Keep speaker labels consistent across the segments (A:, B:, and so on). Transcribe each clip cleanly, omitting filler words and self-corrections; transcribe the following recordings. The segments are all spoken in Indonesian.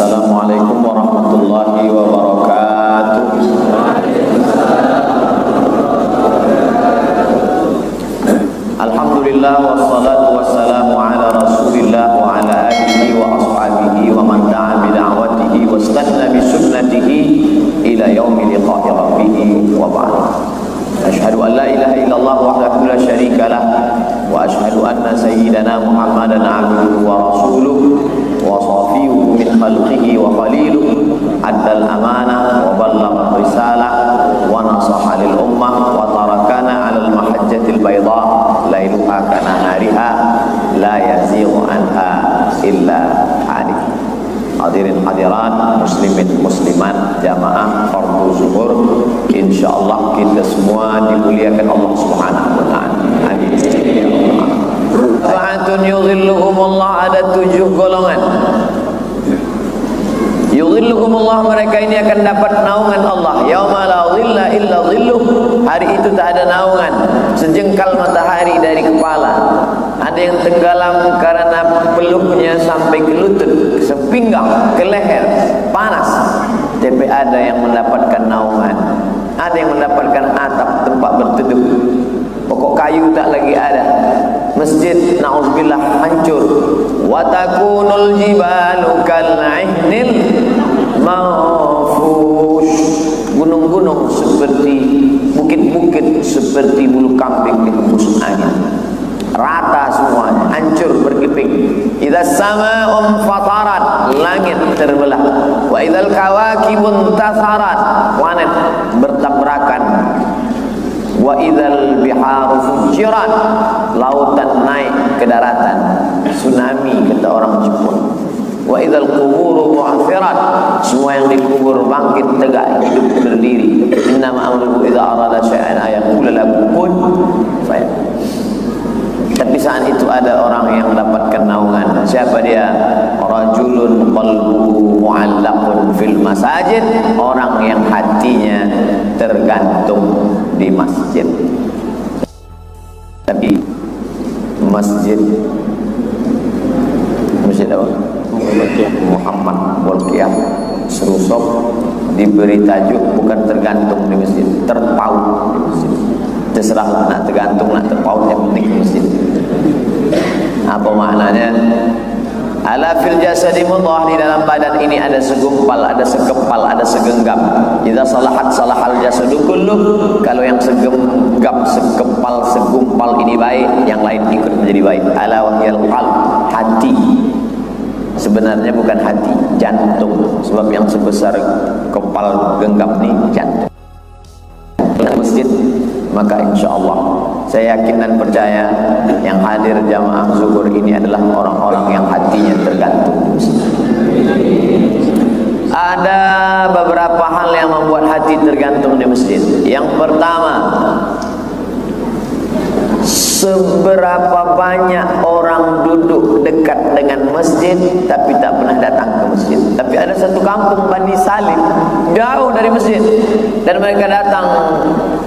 A: Assalamualaikum warahmatullahi wabarakatuh. Alhamdulillah wassalatu wassalamu ala Rasulillah wa ala alihi wa ashabihi wa man da'a bi da'watihi wa istanna bi sunnatihi ila yaumi liqa'i rabbih wa ba'd. Asyhadu an la ilaha illallah wahdahu la syarika lah wa asyhadu anna sayyidana Muhammadan abduhu wa rasuluh wa safiyuhu min khalqihi wa khaliluh addal amanah wa ballagha risalah wa nasaha lil ummah wa tarakana 'alal mahajjatil bayda lailuha kanahariha la yazighu anha illa halik. Hadirin hadirat, muslimin muslimat, jamaah fardu zuhur, insyaallah kita semua dimuliakan Allah Subhanahu wa taala. Amin. Sa'atun yudhilluhumullah, ada 7 golongan. Yudhilluhumullah, mereka ini akan dapat naungan Allah. Yauma la dhilla illa dhilluh, hari itu tak ada naungan sejengkal matahari dari kepala. Ada yang tenggelam karena peluknya sampai ke lutut, ke sepinggang, ke leher, panas. Tapi ada yang mendapatkan naungan, ada yang mendapatkan atap tempat berteduh. Pokok kayu tak lagi ada. Masjid na'udzubillah hancur. Wa takunul jibalu kal'ihnil manfush. Gunung-gunung seperti bukit-bukit seperti bulu kambing dihembus angin. Rata semuanya, hancur berkeping. Idza sama'un fatarat, langit terbelah. Wa idzal kawakibun tasarat, planet bertabrakan. Wa idzal biharu fujirat, lautan naik ke daratan, tsunami kata orang Jepun. Wa idzal quburu bu'thirat, semua yang dikubur bangkit tegak hidup berdiri. Innama amruhu idza arada syai'an ayaqula lahu kun fayakun. Tapi saat itu ada orang yang mendapatkan naungan. Siapa dia? Rajulun qalbuhu mu'allaqun fil masajid, orang yang hatinya tergantung di masjid. Tapi masjid apa? Muhammad Bolkiah Serusop diberi tajuk bukan tergantung di masjid, terpaut di masjid. Terserahlah nak tergantung nak terpaut, yang penting di masjid. Apa maknanya? Ala fil jasadi mudghah, di dalam badan ini ada segumpal, ada sekepal, ada segenggam. Idza salahat salahal jasadu kulluh, kalau yang segenggam, sekepal, segumpal ini baik, yang lain ikut menjadi baik. Ala wahyal qalb, hati. Sebenarnya bukan hati, jantung. Sebab yang sebesar kepal genggam ini jantung. Masjid, maka insyaallah saya yakin dan percaya yang hadir jamaah zuhur ini adalah orang-orang yang hatinya tergantung. Ada beberapa hal yang membuat hati tergantung di masjid. Yang pertama, seberapa banyak orang duduk dekat dengan masjid tapi tak pernah datang ke masjid. Tapi ada satu kampung Bani Salim jauh dari masjid, dan mereka datang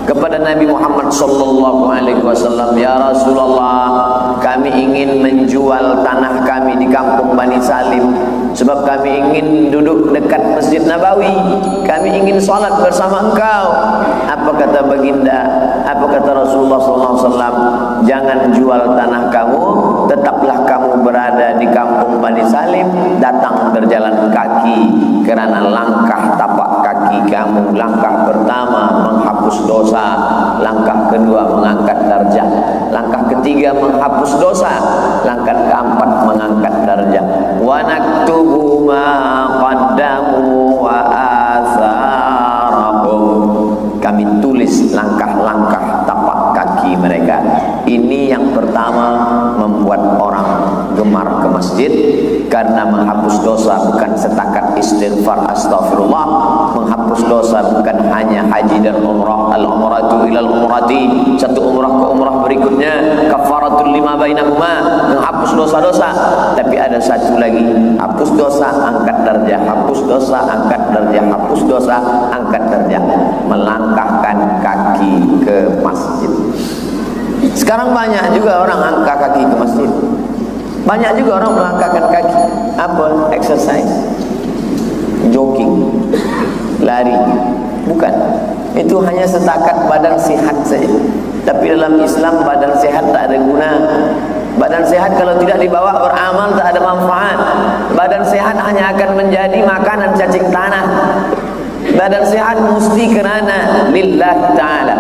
A: kepada Nabi Muhammad sallallahu alaihi wasallam, ya Rasulullah, kami ingin menjual tanah kami di kampung Bani Salim sebab kami ingin duduk dekat Masjid Nabawi, kami ingin salat bersama engkau. Apa kata baginda? Apa kata Rasulullah sallallahu alaihi wasallam? Jangan jual tanah kamu, tetaplah kamu berada di kampung Bani Salim, datang berjalan kaki, kerana langkah tapak kaki kamu, langkah pertama menghapus dosa, langkah kedua mengangkat darjah, langkah ketiga menghapus dosa, langkah keempat mengangkat darjah. Wa naktubu ma qaddamu wa atharahum, kami tulis langkah-langkah tapak kaki mereka. Ini yang pertama membuat orang gemar ke masjid, karena menghapus dosa bukan setakat istighfar astaghfirullah. Menghapus dosa bukan hanya haji dan umrah, al-umratu ilal umrati, satu umrah ke umrah berikutnya, kafaratul lima bainahuma, menghapus dosa-dosa. Tapi ada satu lagi, hapus dosa angkat darjah, hapus dosa angkat darjah, hapus dosa angkat darjah, melangkahkan kaki ke masjid. Sekarang banyak juga orang angkat kaki ke masjid, banyak juga orang melangkahkan kaki. Apa? Exercise. jogging, lari. Bukan. Itu hanya setakat badan sehat saja. Tapi dalam Islam badan sehat tak ada guna. Badan sehat kalau tidak dibawa beramal tak ada manfaat. Badan sehat hanya akan menjadi makanan cacing tanah. Badan sehat mesti kerana lillahi ta'ala.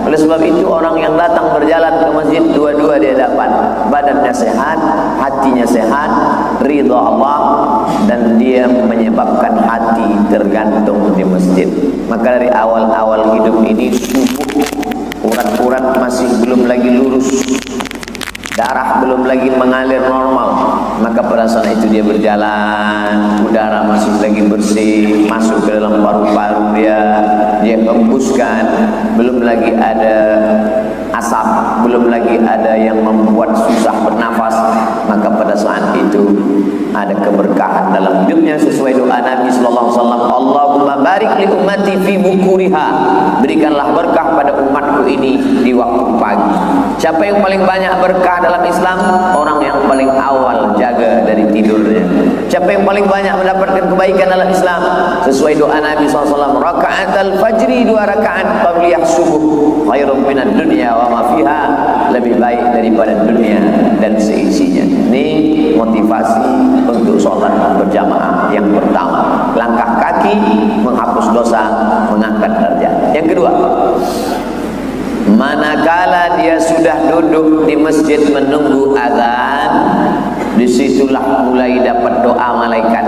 A: Oleh sebab itu orang yang datang berjalan ke masjid, dua-dua dia dapat. Badannya sehat, hatinya sehat, ridha Allah, dan dia menyebabkan hati tergantung di masjid. Maka dari awal-awal hidup ini subuh, urat-urat masih belum lagi lurus, darah belum lagi mengalir normal, maka pada saat itu dia berjalan, udara masih lagi bersih masuk ke dalam paru-paru dia hembuskan, belum lagi ada asap, belum lagi ada yang membuat susah bernafas. Maka pada saat itu ada keberkahan dalam hidupnya sesuai doa Nabi sallallahu alaihi wasallam, Allahumma barik li ummati fi bukuriha, berikanlah berkah pada umatku ini di waktu pagi. Siapa yang paling banyak berkah dalam Islam? Orang yang paling awal jaga dari tidurnya. Siapa yang paling banyak mendapatkan kebaikan dalam Islam? Sesuai doa Nabi SAW, rakaat al-fajri, 2 rakaat qabliyah subuh, khairun minad dunya wa ma fiha, lebih baik daripada dunia dan seisinya. Ini motivasi untuk sholat berjamaah yang pertama. Langkah kaki menghapus dosa, mengangkat derajat. Yang kedua, manakala dia sudah duduk di masjid menunggu azan, disitulah mulai dapat doa malaikat.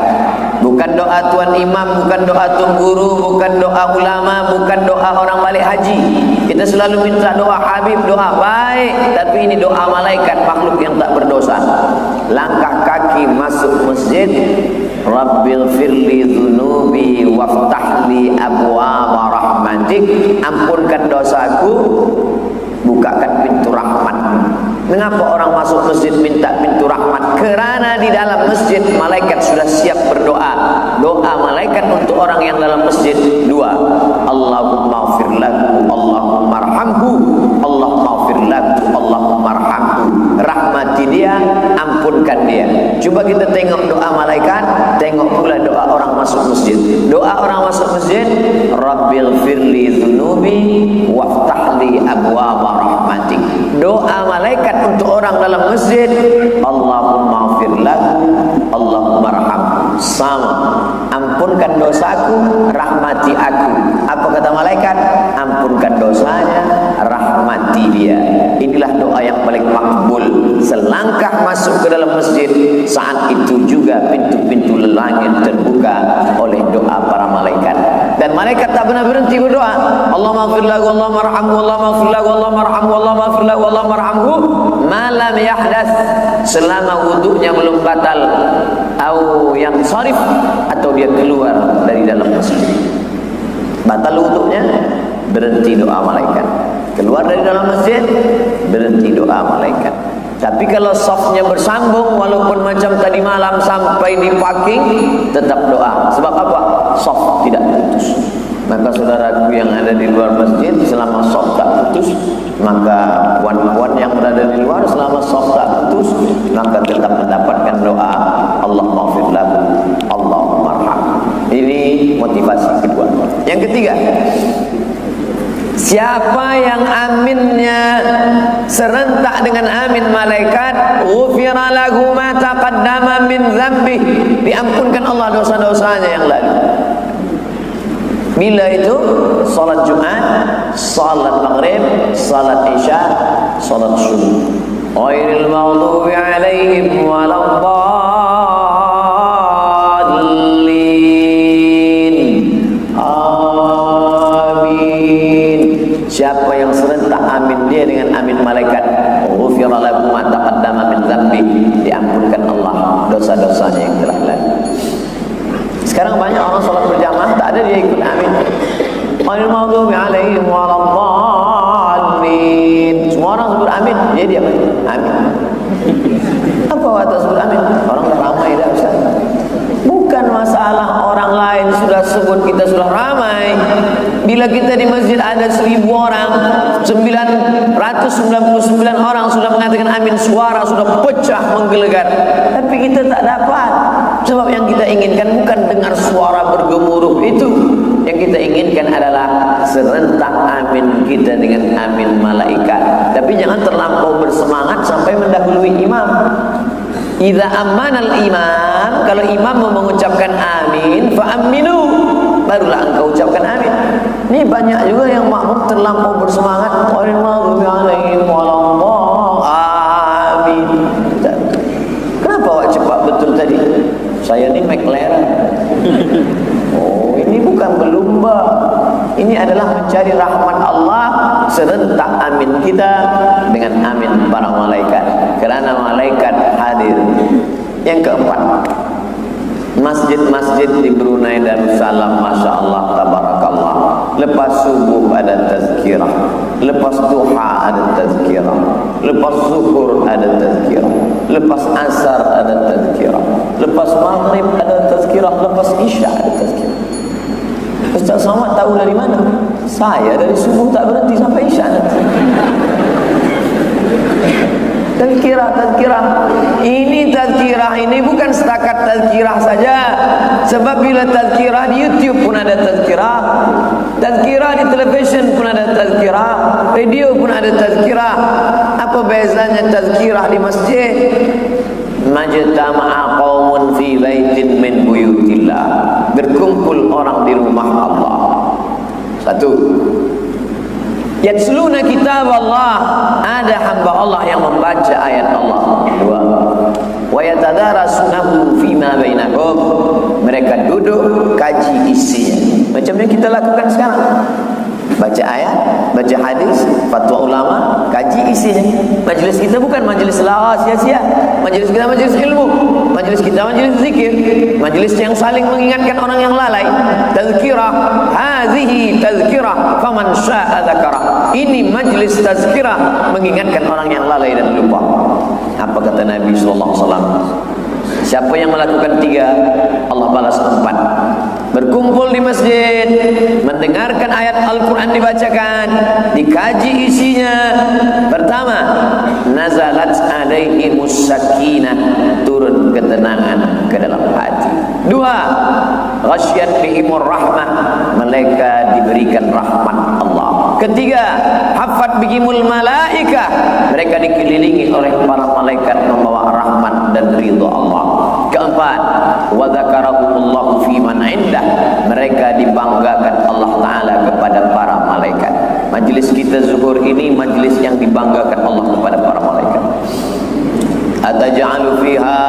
A: Bukan doa tuan imam, bukan doa tuan guru, bukan doa ulama, bukan doa orang balik haji. Kita selalu minta doa Habib, doa baik, tapi ini doa malaikat, makhluk yang tak berdosa. Langkah kaki masuk masjid, Rabbil firli dhunubi waftahli abwaaba rahmatik, ampunkan dosaku, bukakan pintu rahmat. Mengapa orang masuk masjid minta pintu rahmat? Kerana di dalam masjid malaikat sudah siap berdoa. Doa malaikat untuk orang yang dalam masjid dua, Allahumma ighfir lahu, Allahumma arhamhu, Allahumma ighfir lahu, Allahumma arhamhu. Rahmati dia, ampunkan dia. Coba kita tengok doa malaikat, tengok pula doa orang masuk masjid. Doa orang masuk masjid, Rabbil firli dhunubi waftahli abwaaba rahmatik. Doa malaikat untuk orang dalam masjid, Allahumma ighfir lahu, Allahumma arhamhu. Sama, ampunkan dosaku, rahmati aku. Apa kata malaikat? Ampunkan dosanya, rahmati dia. Inilah doa yang paling makbul. Selangkah masuk ke dalam masjid, saat itu juga pintu-pintu langit terbuka oleh doa para malaikat. Dan malaikat tak pernah berhenti berdoa. Allahumma ighfir lahu, Allahumma arhamhu, Allahumma ighfir lahu, Allahumma arhamhu, Allahumma ighfir lahu, Allahumma arhamhu, ma lam yahdats, selama wudunya belum batal, atau yang sharif, atau dia keluar dari dalam masjid. Batal wudunya, berhenti doa malaikat. Keluar dari dalam masjid, berhenti doa malaikat. Tapi kalau softnya bersambung, walaupun macam tadi malam sampai di parking, tetap doa. Sebab apa? Soft tidak putus. Maka saudaraku yang ada di luar masjid, selama soft tak putus, maka puan-puan yang berada di luar, selama soft tak putus, maka tetap mendapatkan doa Allahumma ighfir lahu, Allahumma arhamhu. Ini motivasi kedua. Yang ketiga, siapa yang aminnya serentak dengan amin malaikat, ghufira lahu ma taqaddama min dzambi, diampunkan Allah dosa-dosanya yang lalu. Bila itu? Salat Jumat, salat Maghrib, salat Isya, salat Subuh. Ghairil maghdubi alaihim waladdallin. Amin. Siapa yang serentak amin dia dengan amin malaikat, ghufira lahu ma taqaddama min dzambi, diampunkan Allah dosa-dosanya yang telah lalu. Sekarang banyak orang salat berjamaah tak ada dia ikut amin. Ghairil maghdubi alaihim waladdallin. Semua orang sebut amin, dia diam aja. Amin. Apa waktu sebut amin? Orang dah ramai dah Ustaz. Bukan masalah orang lain sudah sebut, kita sudah ramai. Bila kita di masjid ada 1000 orang, 999 orang sudah mengatakan amin, suara sudah pecah menggelegar, tapi kita tak dapat. Sebab yang kita inginkan bukan dengar suara bergemuruh itu. Yang kita inginkan adalah serentak amin kita dengan amin malaikat. Tapi jangan terlampau bersemangat sampai mendahului imam. Idza ammanal imam, kalau imam mau mengucapkan amin, fa aminu, barulah engkau ucapkan amin. Ini banyak juga yang makmum terlampau bersemangat, amin. Kenapa awak cepat betul tadi? Saya ni McLaren. Oh, ini bukan berlumba. Ini adalah mencari rahmat Allah. Serentak amin kita dengan amin para malaikat, kerana malaikat hadir. Yang keempat, masjid-masjid di Brunei Darussalam, Masya Allah, Tabarakallah, lepas subuh ada tazkirah, lepas duha ada tazkirah, lepas zuhur ada tazkirah, lepas asar ada tazkirah, lepas maghrib ada tazkirah, lepas isya ada tazkirah. Ustaz Somad tahu dari mana? Saya dari subuh tak berhenti sampai isya nanti. Tazkirah. Ini tazkirah ini bukan setakat tazkirah saja. Sebab bila tazkirah di YouTube pun ada tazkirah, tazkirah di televisyen pun ada tazkirah, radio pun ada tazkirah. Apa bezanya tazkirah di masjid? Majtama'a qaumun fi baitin min buyutillah, berkumpul orang di rumah Allah. Satu, yatsluna kitab Allah, ada hamba Allah yang membaca ayat Allah. Dua, wa yatadarasunahu fima bainahum, mereka duduk kaji isinya macam yang kita lakukan sekarang. Baca ayat, baca hadis, fatwa ulama, kaji isinya. Majlis kita bukan majlis lawa sia-sia. Majlis kita majlis ilmu. Majlis kita majlis zikir. Majlis yang saling mengingatkan orang yang lalai. Tazkirah, hazihi tazkirah, faman syaa dzakara. Ini majlis tazkirah, mengingatkan orang yang lalai dan lupa. Apa kata Nabi sallallahu alaihi wasallam? Siapa yang melakukan 3, Allah balas 4. Berkumpul di masjid, mendengarkan ayat Al-Quran dibacakan, dikaji isinya. Pertama, nazalat alaihimus sakinah, turun ketenangan ke dalam hati. 2, ghasyat bihimur rahmah, mereka diberikan rahmat Allah. 3, hafat bihimul malaikah, mereka dikelilingi oleh para malaikat membawa rahmat dan ridha Allah. 4, wa dzakarahumullahu fi man indah, mereka dibanggakan Allah Ta'ala kepada para malaikat. Majlis kita zuhur ini majlis yang dibanggakan Allah kepada para malaikat. Ataj'alu fiha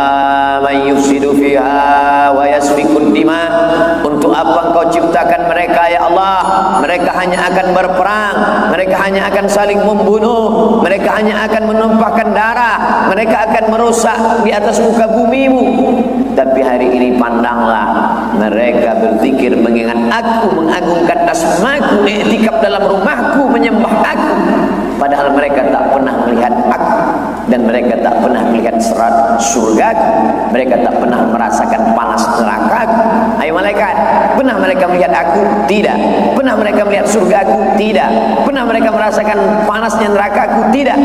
A: man yufsidu fiha wa yasfikud dima, untuk apa engkau ciptakan mereka ya Allah? Mereka hanya akan berperang, mereka hanya akan saling membunuh, mereka hanya akan menumpahkan darah, mereka akan merusak di atas muka bumimu. Tapi hari ini pandanglah, mereka berzikir mengingat aku, mengagungkan asmaku, i'tikaf dalam rumahku, menyembah aku, padahal mereka tak pernah melihat aku, dan mereka tak pernah melihat serat surgaku, mereka tak pernah merasakan panas nerakaku. Hai malaikat, pernah mereka melihat aku? Tidak. Pernah mereka melihat surgaku? Tidak. Pernah mereka merasakan panasnya nerakaku? Tidak.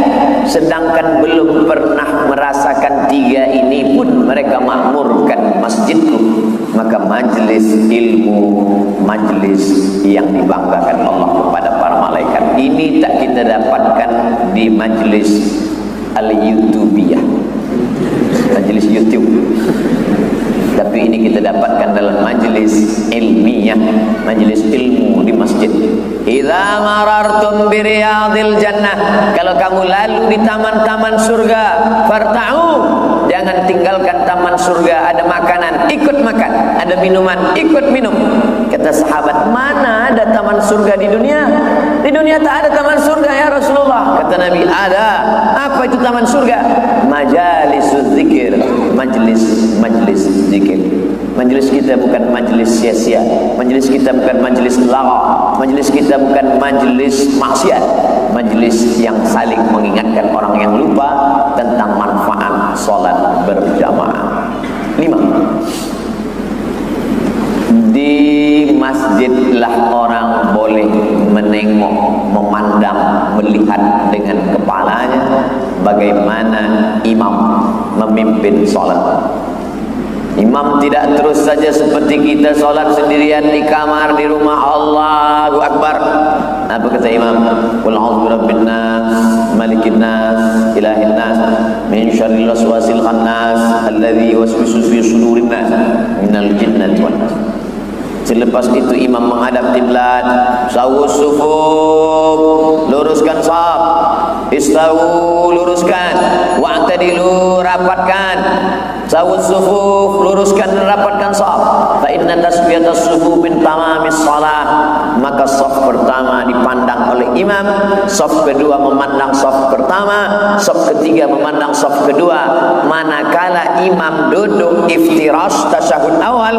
A: Sedangkan belum pernah merasakan 3 ini pun mereka makmurkan masjidku. Maka majlis ilmu, majlis yang dibanggakan Allah kepada para malaikat. Ini tak kita dapatkan di majlis al-YouTubiyah, majlis YouTube. Tapi ini kita dapatkan dalam majlis ilmiah, majlis ilmu di masjid. Idza marartum bi riyadil jannah, kalau kamu lalu di taman-taman surga, farta'u, jangan tinggalkan taman surga. Ada makanan, ikut makan. Ada minuman, ikut minum. Kata sahabat, mana ada taman surga di dunia? Di dunia tak ada taman surga ya Rasulullah. Kata Nabi, ada. Apa itu taman surga? Majalisuz zikir, majlis zikir. Majlis kita bukan majlis sia-sia, majlis kita bukan majlis lara, majlis kita bukan majlis maksiat, majlis yang saling mengingatkan orang yang lupa tentang manfaat salat berjamaah. 5, di masjidlah orang boleh menengok, memandang, melihat dengan kepalanya bagaimana imam memimpin salat. Imam tidak terus saja seperti kita solat sendirian di kamar di rumah. Allahu Akbar. Apa kata Imam? Qul a'udzu birabbin nas, malikin nas, ilahin nas, min syarril waswasil khannas alladzi yuwaswisu fi sudurin nas minal jinnati wan nas. Selepas itu imam menghadap kiblat, sawus sufuf, luruskan shaf, istawu, luruskan, wa'tadilu, rapatkan, sawus sufuf, luruskan dan rapatkan shaf. Fa inna tasbiyatas sufuf min tamamis shalah. Maka shaf pertama dipandang oleh imam, shaf kedua memandang shaf pertama, shaf ketiga memandang shaf kedua. Manakala imam duduk iftirash tasyahud awal,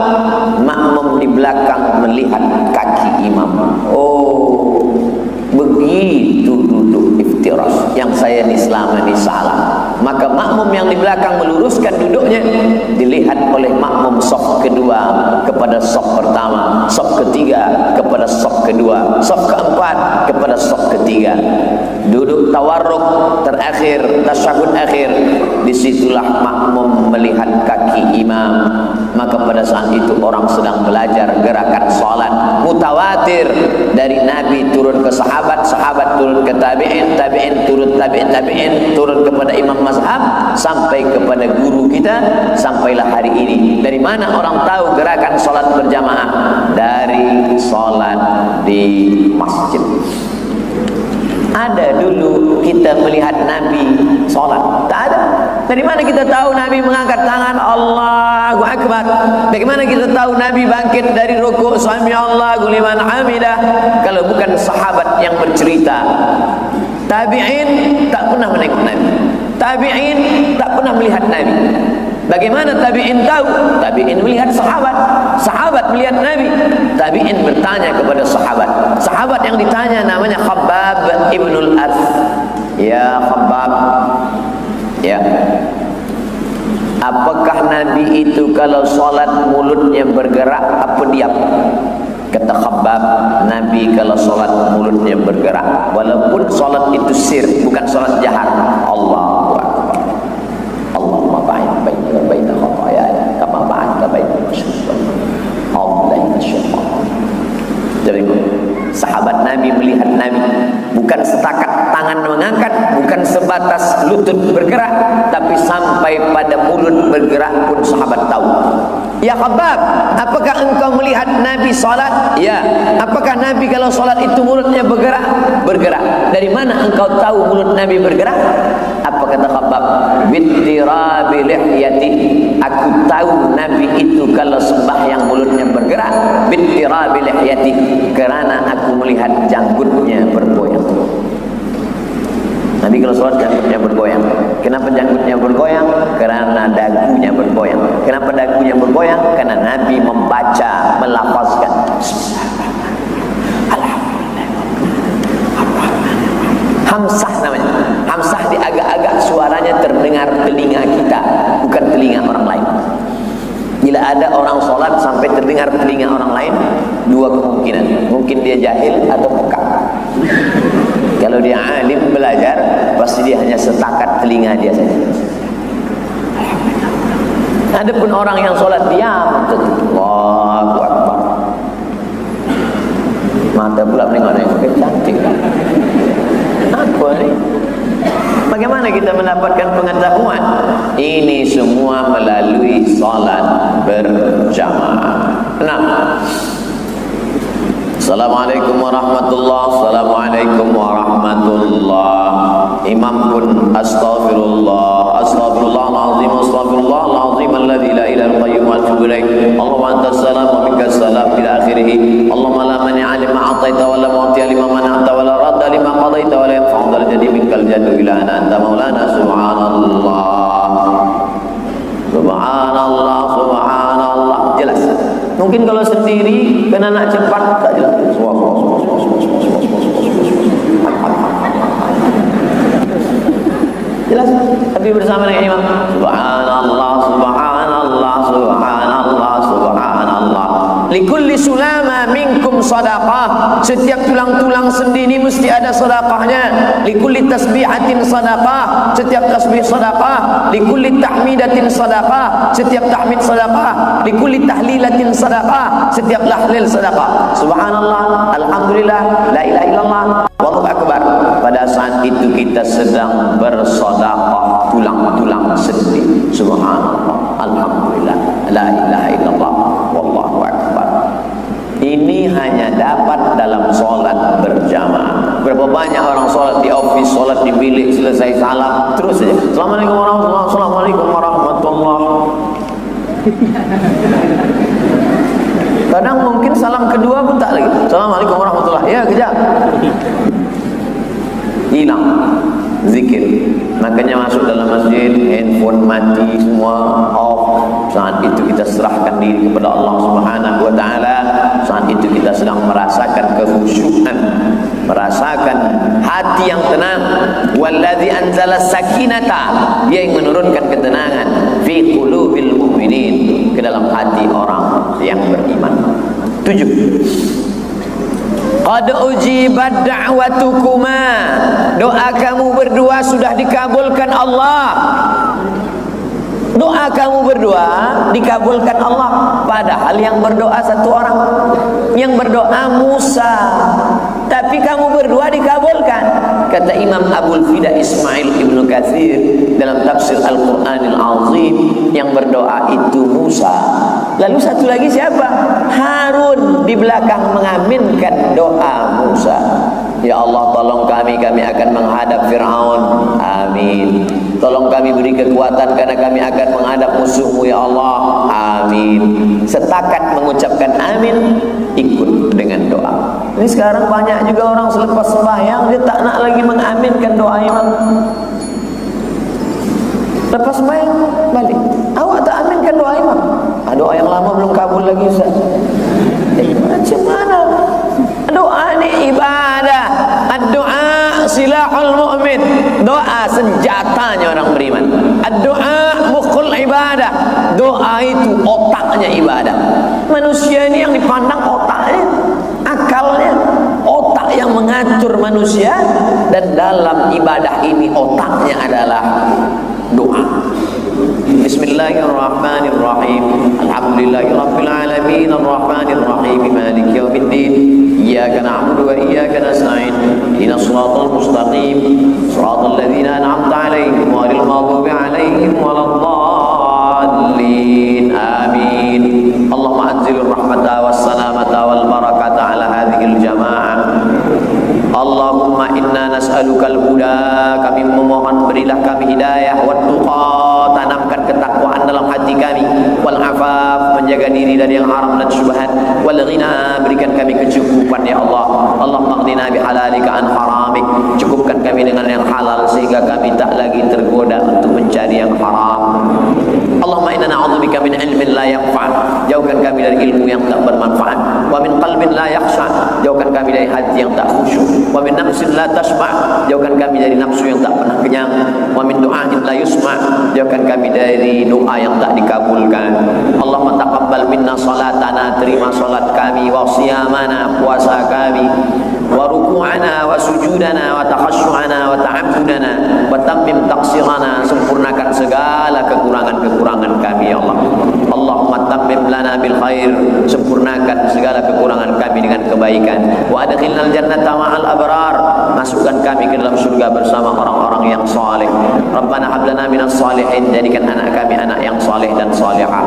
A: makmum di belakang melihat kaki imam. Oh, begitu duduk iftirash. Yang saya ni selama ni salah. Maka makmum yang di belakang meluruskan duduknya, dilihat oleh makmum shaf kedua kepada shaf pertama, shaf ketiga kepada shaf kedua, shaf keempat kepada shaf ketiga. Duduk tawarruk terakhir, tasyahud akhir, disitulah makmum melihat kaki imam. Maka pada saat itu orang sedang belajar gerakan salat mutawatir dari Nabi turun ke sahabat, sahabat turun ke tabi'in, tabi'in turun tabi'in, tabi'in turun kepada imam mazhab, sampai kepada guru kita, sampailah hari ini. Dari mana orang tahu gerakan salat berjamaah? Dari salat di masjid. Ada dulu kita melihat Nabi salat? Tak ada. Dari mana kita tahu Nabi mengangkat tangan Allahu Akbar? Bagaimana kita tahu Nabi bangkit dari rukuk sami Allahu liman hamidah? Kalau bukan sahabat yang bercerita. Tabi'in tak pernah menengok Nabi. Tabi'in tak pernah melihat Nabi. Bagaimana tabi'in tahu? Tabi'in melihat sahabat, sahabat melihat Nabi. Tabi'in bertanya kepada sahabat. Sahabat yang ditanya namanya Khabbab ibnul Arth. Ya Khabbab, ya, apakah Nabi itu kalau solat mulutnya bergerak apa diam? Kata Khabbab, Nabi kalau solat mulutnya bergerak, walaupun solat itu sir, bukan solat jahar. Allahu Akbar. Allahumma ba'id baini wa baina khataaya kama ba'adta baina al-masyriqi wal maghrib. Jadi sahabat Nabi melihat Nabi, bukan setakat tangan mengangkat, bukan sebatas lutut bergerak, tapi sampai pada mulut bergerak pun sahabat tahu. Ya Khabbab, apakah engkau melihat Nabi salat? Ya. Apakah Nabi kalau salat itu mulutnya bergerak? Bergerak. Dari mana engkau tahu mulut Nabi bergerak? Apa kata Khabbab? Bittirabi lihyati. Aku tahu Nabi itu kalau sembahyang mulutnya bergerak. Bittirabi lihyati, karena aku melihat janggutnya bergoyang. Nabi kalau sholat janggutnya bergoyang. Kenapa janggutnya bergoyang? Karena dagunya bergoyang. Kenapa dagunya bergoyang? Karena Nabi membaca, melafazkan hamsah namanya. Hamsah di agak-agak suaranya terdengar telinga kita, bukan telinga orang lain. Bila ada orang sholat sampai terdengar telinga orang lain, dua kemungkinan. Mungkin dia jahil atau peka. Kalau dia alim belajar, pasti dia hanya setakat telinga dia saja. Ada pun orang yang sholat diam, Allahu Akbar. Mata pula menengok-nengok, cantik kan? Apa ni? Bagaimana kita mendapatkan pengetahuan? Ini semua melalui sholat berjamaah. Nah, Assalamualaikum warahmatullahi wabarakatuh. Assalamualaikum warahmatullahi wabarakatuh. Imam pun astaghfirullah, astaghfirullahalazim, astaghfirullahalazim alladzi la ilaha illa huwa al-qayyum ilaih. Allahumma antas salam wa minkas salam ila akhirih. Allahumma la mani'a lima a'taita wa la mu'tiya lima mana'ta wa la radda lima qadaita wa la yanfa'u dzal jaddi minkal jaddu ila anta maulana. Subhanallah, subhanallah, subhanallah. Jelas. Mungkin kalau sendiri kena nak cepat tak jelas. Jelas. Tapi bersama dengan imam, subhanallah, subhanallah, subhanallah, subhanallah. Likulli sulama minkum sadaqah. Setiap tulang-tulang sendi ini mesti ada sedekahnya. Likulli tasbihatin sadaqah. Setiap tasbih sedekah. Likulli tahmidatin sadaqah. Setiap tahmid sedekah. Likulli tahlilatin sadaqah. Setiap tahlil sedekah. Subhanallah, alhamdulillah, la ilaha illallah, wallahu akbar. Pada saat itu kita sedang bersedekah tulang-tulang sendi. Subhanallah, alhamdulillah, la ilaha illallah, wallahu akbar. Ini hanya dapat dalam sholat berjamaah. Berapa banyak orang sholat di office, sholat di bilik, selesai salam terus saja, assalamualaikum warahmatullahi wabarakatuh, assalamualaikum warahmatullahi. Kadang mungkin salam kedua pun tak lagi, assalamualaikum warahmatullahi, ya kejap, hilang zikir. Makanya masuk dalam masjid, handphone mati semua, off. Saat itu kita serahkan diri kepada Allah Subhanahu wa taala. Saat itu kita sedang merasakan kekhusyukan, merasakan hati yang tenang. Wallazi anzala sakinata, dia yang menurunkan ketenangan fi qulubil mu'minin, ke dalam hati orang yang beriman. 7. Qad ujibat da'watukuma, doa kamu berdua sudah dikabulkan Allah. Doa kamu berdua dikabulkan Allah. Padahal yang berdoa satu orang, yang berdoa Musa, tapi kamu berdua dikabulkan. Kata Imam Abul Fida Ismail Ibnu Katsir dalam tafsir Al-Qur'anil Azim, yang berdoa itu Musa. Lalu satu lagi siapa? Harun di belakang mengaminkan doa Musa. Ya Allah, tolong kami akan menghadap Fir'aun. Amin. Tolong kami beri kekuatan karena kami akan menghadap musuhmu ya Allah. Amin. Setakat mengucapkan amin, ikut dengan doa. Ini sekarang banyak juga orang selepas sembahyang dia tak nak lagi mengaminkan doa imam. Lepas sembahyang balik, awak tak aminkan doa imam. Doa yang lama belum kabul lagi Ustaz. Macam mana? Doa ini ibadah. Ad-doa silahul mu'min. Doa senjatanya orang beriman. Ad-doa mukhul ibadah. Doa itu otaknya ibadah. Manusia ini yang dipandang otaknya, akalnya, otak yang mengatur manusia. Dan dalam ibadah ini otaknya adalah doa. Bismillahirrahmanirrahim. Alhamdulillahirabbil alamin, arrahmanir rahim, maliki yaumiddin. Iyyaka na'budu wa iyyaka nasta'in. Ihdinas siratal mustaqim, siratal ladzina an'amta 'alaihim ghairil maghdubi 'alaihim waladdallin. Amin. Allahumma anzilur rahmata was salamata wal barakata 'ala hadhil jamaah. Allahumma inna nas'alukal huda, kami memohon berilah kami hidayah, wat tuqa, tanamkan ketakwaan dalam hati kami, wal afaf, menjaga diri dari yang haram dan syubhat, wal ghina, berikan kami kecukupan ya Allah. Allahumma aghnina bihalalika an haramik, cukupkan kami dengan yang halal sehingga kami tak lagi tergoda untuk mencari yang haram. Allahumma inna na'udzubika min ilmin la yanfa', jauhkan kami dari ilmu yang tak bermanfaat, wa min qalbin la yakhsha', jauhkan kami dari hati yang tak khusyuk, wa min nafsin la tashba', jauhkan kami dari nafsu yang tak pernah kenyang, wa min du'ain la yusma', jauhkan kami dari doa yang tak dikabulkan. Allahumma taqabbal minna salatana, terima salat kami, wa siyamana, puasa kami, wa ruku'ana wa sujudana wa takhasyu'ana wa ta'abbudana, wa tammim taqsirana, sempurnakan segala kekurangan-kekurangan kami ya Allah. Allahumma tammim lana bil khair, sempurnakan segala kekurangan kami dengan kebaikan. Wa adkhilnal jannata ma'al abrar, masukkan kami ke dalam surga bersama orang-orang yang saleh. Rabbana hab lana minas salihin, jadikan anak kami anak yang saleh dan salihah.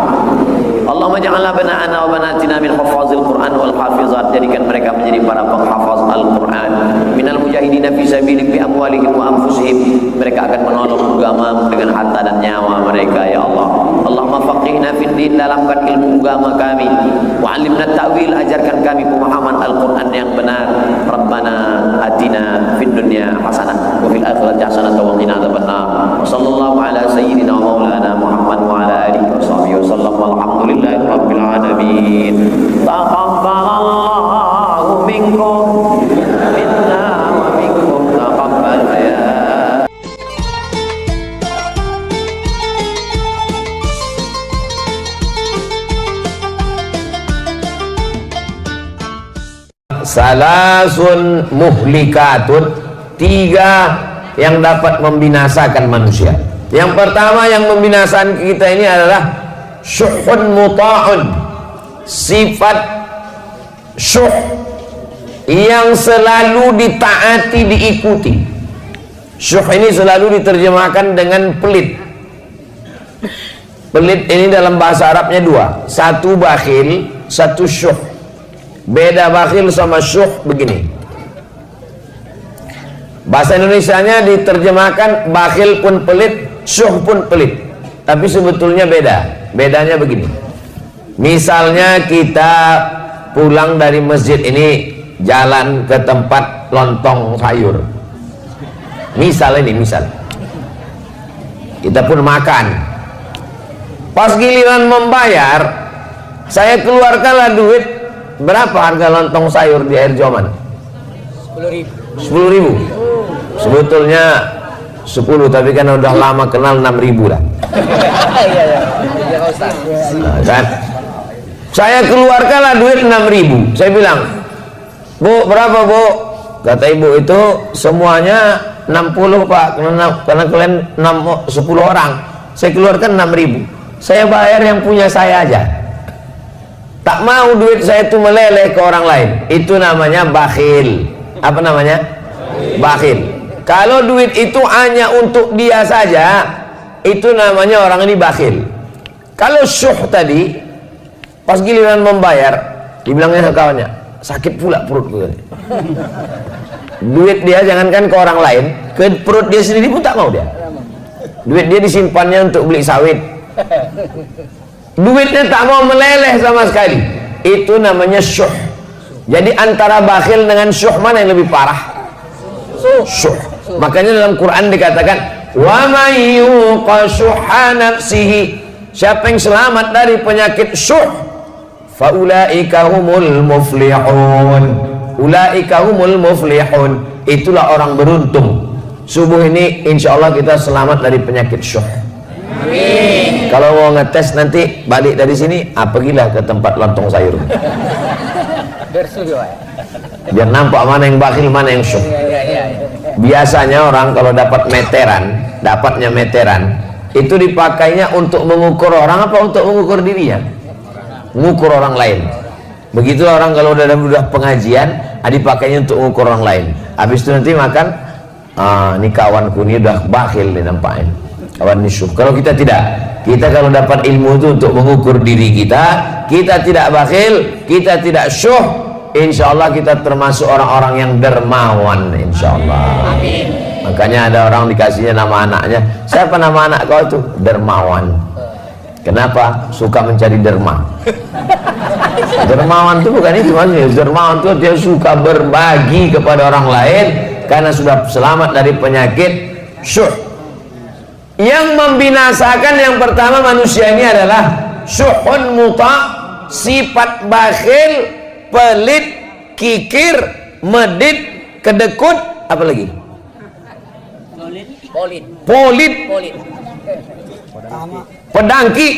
A: Allahumma ja'alna bana'ana wa banatina min hufazil Qur'an wal hafizat, jadikan mereka menjadi para penghafaz Al-Quran. Minal mujahidina fi sabilik bi amwalihim wa anfusihim, mereka akan menolong agama dengan harta dan nyawa mereka ya Allah. Allahumma faqihna fid din, dalamkan ilmu agama kami, wa 'allimna ta'wil, ajarkan kami pemahaman Al-Quran yang benar. Rabbana atina fid dunya hasanah wa fil akhirati hasanah wa qina adzabannar. Wa sallallahu ala sayyidina wa maulana Muhammad wa ala alihi wa sahbihi wasallam, walhamdulillahi rabbil alamin. Taqabbalallahu minkum minna wa minkum taqabbal ya.
B: salasun muhlikatun, 3 yang dapat membinasakan manusia. Yang pertama yang membinasakan kita ini adalah syuhun muta'un, sifat syuh yang selalu ditaati, diikuti. Syuh ini selalu diterjemahkan dengan pelit. Pelit ini dalam bahasa Arabnya 2, satu bakhil, satu syuh. Beda bakhil sama syuh begini. Bahasa Indonesianya diterjemahkan bakhil pun pelit, syuh pun pelit, tapi sebetulnya beda. Bedanya begini. Misalnya kita pulang dari masjid ini, jalan ke tempat lontong sayur. Misal kita pun makan. Pas giliran membayar, saya keluarkanlah duit. Berapa harga lontong sayur di Air Joman? 10.000. Sebetulnya 10, tapi kan udah lama kenal 6.000 lah. Nah, kan? Saya keluarkanlah duit 6.000. Saya bilang, Bu, berapa Bu? Kata ibu, itu semuanya 60 Pak, karena kalian 10 orang. Saya keluarkan 6.000. Saya bayar yang punya saya aja. Tak mau duit saya itu meleleh ke orang lain. Itu namanya bakhil. Apa namanya? Bakhil. Kalau duit itu hanya untuk dia saja, itu namanya orang ini bakhil. Kalau syuh tadi, pas giliran membayar, dibilangnya ke kawannya, sakit pula perutku. Duit dia jangankan ke orang lain, ke perut dia sendiri pun tak mau dia. Duit dia disimpannya untuk beli sawit. Duitnya tak mau meleleh sama sekali. Itu namanya syuh. Jadi antara bakhil dengan syuh mana yang lebih parah? Syuh. Makanya dalam Quran dikatakan, wa may yuqa syuhha nafsihi, siapa yang selamat dari penyakit syuh, fa ulaika humul muflihun. Ulaika humul muflihun, itulah orang beruntung. Subuh ini insyaallah kita selamat dari penyakit syuh. Amin. Kalau mau ngetes nanti balik dari sini, pergilah ke tempat lontong sayur. Biar nampak mana yang bakhil, mana yang syuh. Biasanya orang kalau dapat meteran, dapatnya meteran, itu dipakainya untuk mengukur orang apa untuk mengukur dirinya? Mengukur orang lain. Begitu orang kalau udah pengajian, dipakainya untuk mengukur orang lain. Habis itu nanti makan, ini kawanku ini udah bakhil nih nampaknya. Kawan ini syuh. Kalau kita tidak, kita kalau dapat ilmu itu untuk mengukur diri kita tidak bakhil, kita tidak syuh. Insya Allah kita termasuk orang-orang yang dermawan, insya Allah. Amin. Makanya ada orang dikasihnya nama anaknya, siapa nama anak kau itu? Dermawan. Kenapa? Suka mencari derma. Dermawan itu bukan itu maksudnya. Dermawan itu dia suka berbagi kepada orang lain karena sudah selamat dari penyakit syuh. Yang membinasakan yang pertama manusia ini adalah syuhun muta, sifat bakhil, pelit, kikir, medit, kedekut, apa lagi? Polit, pedangki.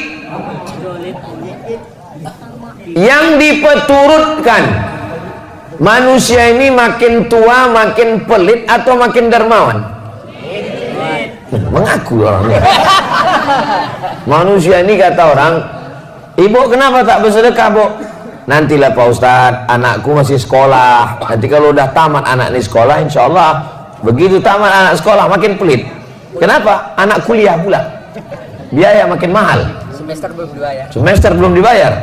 B: Yang dipeturutkan manusia ini makin tua makin pelit atau makin dermawan? Mengaku orangnya. Manusia ini kata orang, ibu kenapa tak bersedekah Bu? Nantilah Pak Ustadz, anakku masih sekolah. Nanti kalau udah tamat anak ini sekolah, insya Allah begitu tamat anak sekolah makin pelit. Kenapa? Anak kuliah pula, biaya makin mahal. Semester belum dibayar.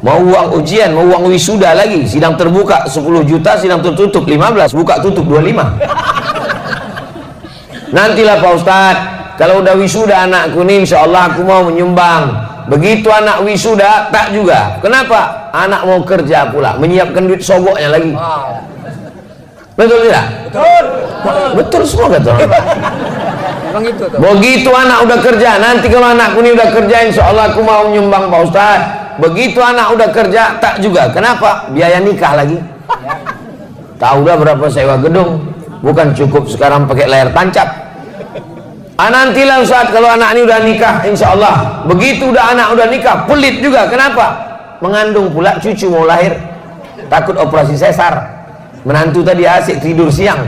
B: Mau uang ujian, mau uang wisuda lagi. Sidang terbuka 10 juta, sidang tertutup 15, buka tutup 25. Nantilah Pak Ustadz, kalau udah wisuda anakku ini, insya Allah aku mau menyumbang. Begitu anak wisuda tak juga. Kenapa? Anak mau kerja pula, menyiapkan duit sogoknya lagi. Betul tidak? Betul semua kata orang. Begitu anak udah kerja, nanti kalau anakku ini udah kerja, insya Allah aku mau menyumbang Pak Ustadz. Begitu anak udah kerja tak juga. Kenapa? Biaya nikah lagi. Tahu dah berapa sewa gedung? Bukan cukup sekarang pakai layar tancap. Nantilah Ustaz kalau anak ini udah nikah, insya Allah. Begitu udah anak udah nikah, pelit juga. Kenapa? Mengandung pula cucu mau lahir. takut operasi sesar. Menantu tadi asik tidur siang.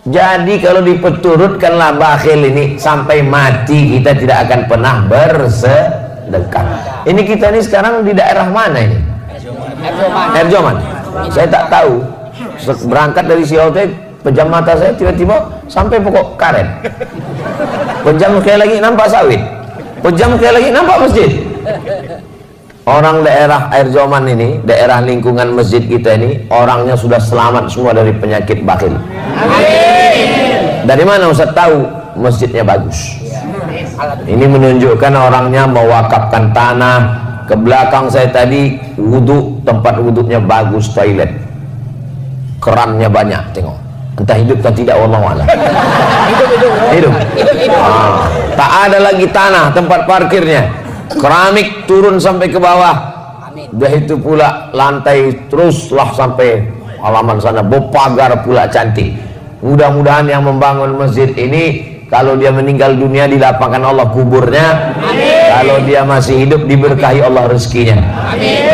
B: Jadi kalau diperturutkanlah bakhil ini sampai mati kita tidak akan pernah bersedekah. Ini kita ini sekarang di daerah mana ini? Erjoman. Saya tak tahu. Berangkat dari Siau, pejam mata saya tiba-tiba sampai pokok karet. Pejam sekali lagi nampak sawit. Pejam sekali lagi nampak masjid. Orang daerah Erjoman ini, daerah lingkungan masjid kita ini, orangnya sudah selamat semua dari penyakit bakhil. Dari mana Ustaz tahu? Masjidnya bagus. Ini menunjukkan orangnya mewakafkan tanah. Ke belakang saya tadi wudhu, tempat wudhunya bagus, toilet, kerannya banyak, tengok. Entah hidup atau tidak, wallahualam. Hidup. Tak ada lagi tanah tempat parkirnya, keramik turun sampai ke bawah. Dah itu pula lantai teruslah sampai halaman sana, berpagar pula cantik. Mudah-mudahan yang membangun masjid ini kalau dia meninggal dunia dilapangkan Allah kuburnya. Kalau dia masih hidup diberkahi Allah rezekinya.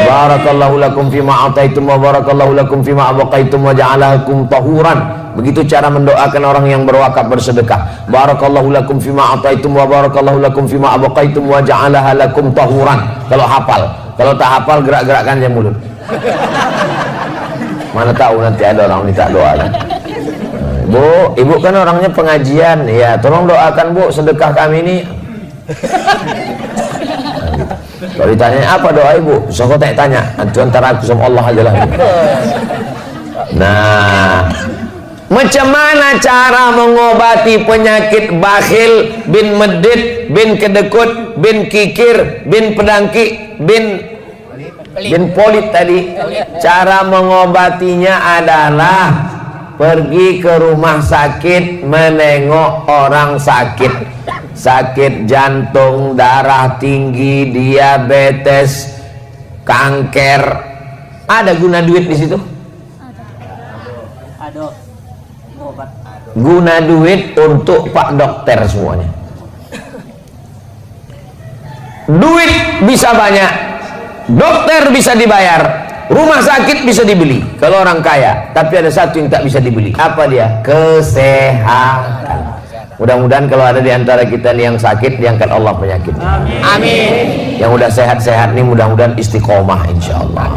B: Barakallahu lakum fima ataitum wa barakallahu lakum fima abaqaitum wa ja'alakum tahuran. Begitu cara mendoakan orang yang berwakaf bersedekah. Barakallahu lakum fima ataitum wa barakallahu lakum fima abaqaitum wa ja'alaha lakum tahuran. Kalau hafal. Kalau tak hafal gerak-gerakkan aja mulut. Mana tahu nanti ada orang minta doa kan. Bu, ibu kan orangnya pengajian, ya tolong doakan bu sedekah kami ini. Kalau ditanya apa doa ibu, so kau tanya, itu antara aku sama Allah aja lah. Nah, macam mana cara mengobati penyakit bakhil, bin medit, bin kedekut, bin kikir, bin pedangki, bin polit tadi? Cara mengobatinya adalah pergi ke rumah sakit menengok orang sakit. Sakit jantung, darah tinggi, diabetes, kanker. Ada guna duit di situ? Ada. Guna duit untuk Pak Dokter semuanya. Duit bisa banyak, dokter bisa dibayar, rumah sakit bisa dibeli kalau orang kaya. Tapi ada satu yang tak bisa dibeli. Apa dia? Kesehatan. Mudah-mudahan kalau ada di antara kita nih yang sakit, diangkat Allah penyakitnya. Amin. Yang udah sehat-sehat nih mudah-mudahan istiqomah insyaallah.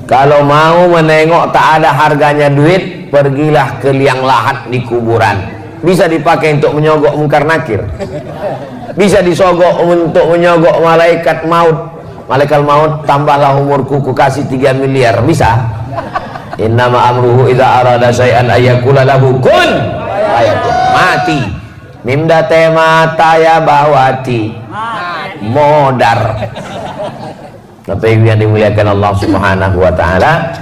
B: Kalau mau menengok tak ada harganya duit, pergilah ke liang lahat di kuburan. Bisa dipakai untuk menyogok mungkar nakir. Bisa disogok untuk menyogok malaikat maut. Malaikat maut, tambahlah umurku, ku kasih 3 miliar. Bisa? Innama amruhu idza arada syai'an ayyakula lahu kun fayakun. Mati. Mimda mata ya bawati. Modar. Bapak Ibu yang dimuliakan Allah Subhanahu wa taala,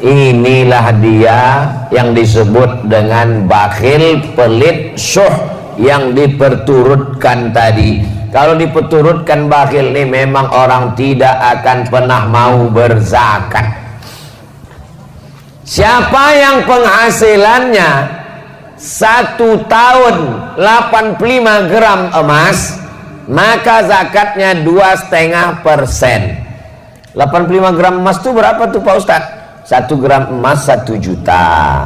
B: inilah dia yang disebut dengan bakhil, pelit, syuh yang diperturutkan tadi. Kalau diperturutkan bakhil ini memang orang tidak akan pernah mau berzakat. Siapa yang penghasilannya 1 tahun 85 gram emas, maka zakatnya 2,5%. 85 gram emas itu berapa tuh Pak Ustadz? 1 gram emas 1 juta.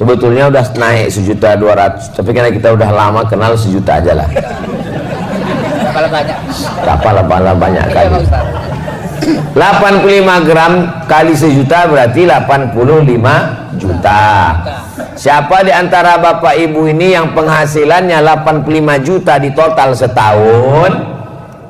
B: Sebetulnya udah naik 1.200.000, tapi karena kita udah lama kenal 1 juta aja lah. Kapal banyak kali. 85 gram kali 1 juta berarti 85 juta. Siapa di antara bapak ibu ini yang penghasilannya 85 juta di total setahun,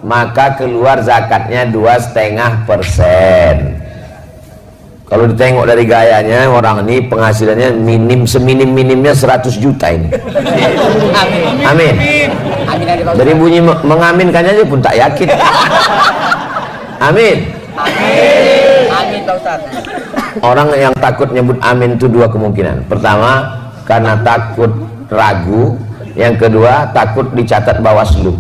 B: maka keluar zakatnya 2,5%. Kalau ditengok dari gayanya, orang ini penghasilannya seminim-minimnya 100 juta ini. Amin. Dari bunyi mengaminkannya aja pun tak yakin. Amin. Amin Pak Ustaz. Orang yang takut nyebut amin itu 2 kemungkinan. Pertama, karena takut ragu. Yang kedua, takut dicatat Bawaslu.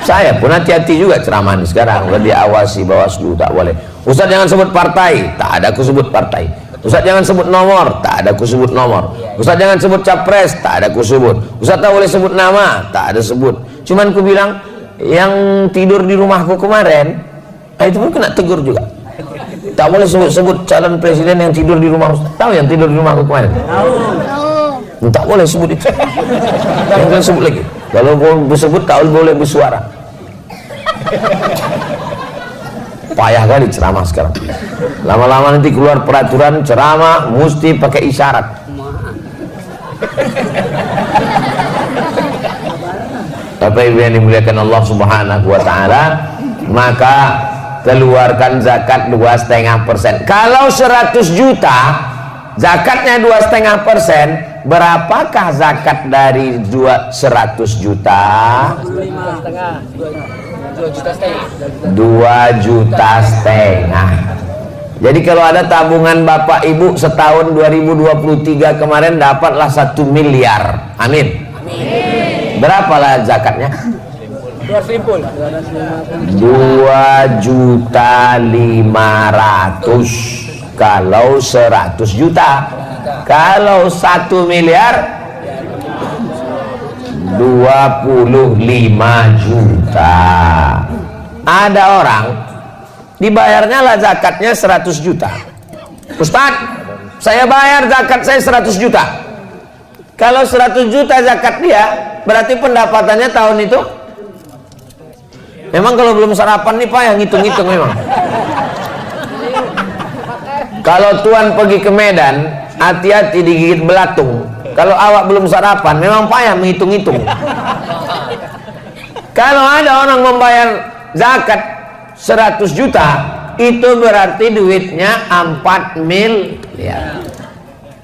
B: Saya pun hati-hati juga ceramah sekarang. Udah diawasi Bawaslu, tak boleh. Ustaz jangan sebut partai, tak ada aku sebut partai. Ustaz jangan sebut nomor, tak ada aku sebut nomor. Ustaz jangan sebut capres, tak ada aku sebut. Ustaz tak boleh sebut nama, tak ada sebut. Cuman aku bilang, yang tidur di rumahku kemarin, itu pun kena tegur juga. Tak boleh sebut calon presiden yang tidur di rumah. Tahu yang tidur di rumahku kemarin? Tak boleh sebut itu. Jangan sebut lagi. Kalau disebut tak boleh bersuara. Payah kali ceramah sekarang. Lama-lama nanti keluar peraturan ceramah mesti pakai isyarat. Bapak Ibu yang dimuliakan Allah Subhanahu wa taala, maka keluarkan zakat 2,5%. Kalau 100 juta zakatnya 2,5%, berapakah zakat dari 100 juta? 2,5 juta. Jadi kalau ada tabungan Bapak Ibu setahun 2023 kemarin dapatlah 1 miliar. Amin. Berapalah zakatnya? 2.500.000 kalau 100 juta. Kalau 1 miliar 25 juta. Ada orang dibayarnya lah zakatnya 100 juta. Ustaz, saya bayar zakat saya 100 juta. Kalau 100 juta zakat dia, berarti pendapatannya tahun itu, memang kalau belum sarapan nih Pak yang ngitung-ngitung memang. Kalau tuan pergi ke Medan, hati-hati digigit belatung. Kalau awak belum sarapan, memang payah menghitung-hitung. Kalau ada orang membayar zakat 100 juta, itu berarti duitnya 4 miliar.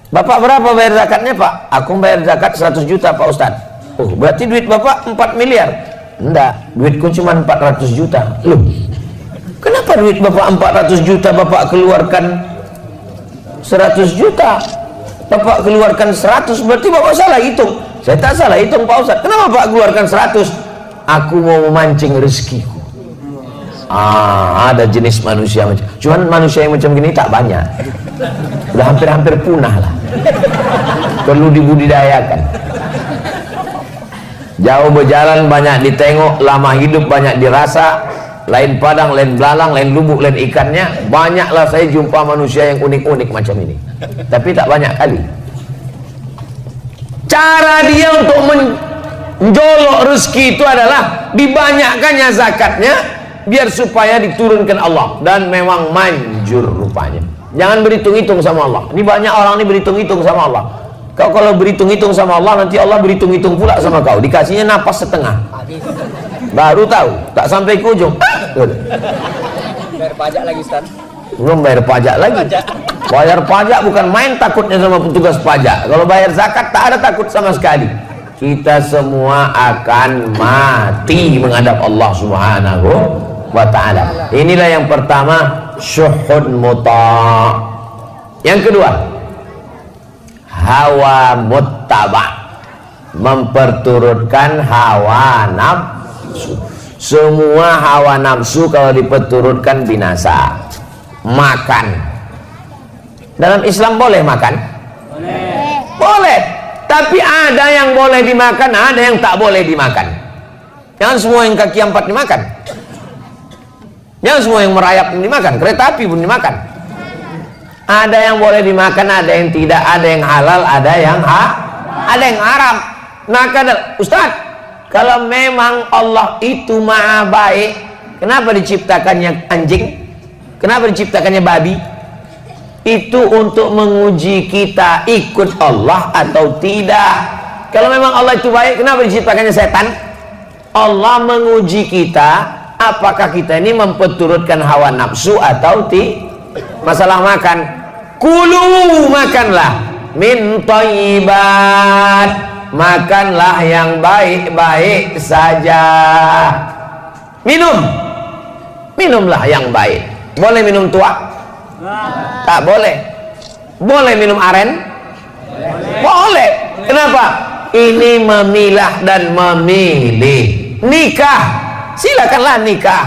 B: Bapak berapa bayar zakatnya Pak? Aku bayar zakat 100 juta Pak Ustadz. Oh, berarti duit Bapak 4 miliar. Enggak, duitku cuma 400 juta. Loh, kenapa duit Bapak 400 juta Bapak keluarkan 100 juta? Bapak keluarkan 100, berarti Bapak salah hitung. Saya tak salah hitung Pak Ustadz. Kenapa Bapak keluarkan 100? Aku mau memancing rezekiku. Ada jenis manusia macam, cuman manusia yang macam gini tak banyak. Udah hampir-hampir punah lah. Perlu dibudidayakan. Jauh berjalan banyak ditengok, lama hidup banyak dirasa. Lain padang, lain belalang, lain lubuk, lain ikannya. Banyaklah saya jumpa manusia yang unik-unik macam ini. Tapi tak banyak kali. Cara dia untuk menjolok rezeki itu adalah dibanyakkannya zakatnya, biar supaya diturunkan Allah. Dan memang manjur rupanya. Jangan berhitung-hitung sama Allah. Ini banyak orang ini berhitung-hitung sama Allah. Kau kalau berhitung-hitung sama Allah, nanti Allah berhitung-hitung pula sama kau. Dikasihnya napas setengah. Baru tahu, tak sampai ke ujung.
C: Bayar pajak lagi Ustaz.
B: Belum bayar pajak lagi. Bayar pajak bukan main takutnya sama petugas pajak. Kalau bayar zakat tak ada takut sama sekali. Kita semua akan mati menghadap Allah Subhanahu wa ta'ala. Inilah yang pertama, syuhud muta'. Yang kedua, hawa muttaba', memperturutkan hawa nafsu. Semua hawa nafsu kalau diperturutkan binasa. Makan, dalam Islam boleh makan? Boleh. Tapi ada yang boleh dimakan, ada yang tak boleh dimakan. Jangan semua yang kaki 4 dimakan. Jangan semua yang merayap dimakan. Kereta api pun dimakan. Ada yang boleh dimakan, ada yang tidak, ada yang halal, ada yang haram. Maka Ustaz, kalau memang Allah itu maha baik, kenapa diciptakannya anjing? Kenapa diciptakannya babi? Itu untuk menguji kita ikut Allah atau tidak. Kalau memang Allah itu baik, kenapa diciptakannya setan? Allah menguji kita, apakah kita ini memperturutkan hawa nafsu atau tidak. Masalah makan, kulu, makanlah min thayyibat, makanlah yang baik-baik saja. Minumlah yang baik. Boleh minum tua? Tak boleh. Boleh minum aren? Boleh. Kenapa? Ini memilah dan memilih. Nikah, silakanlah nikah.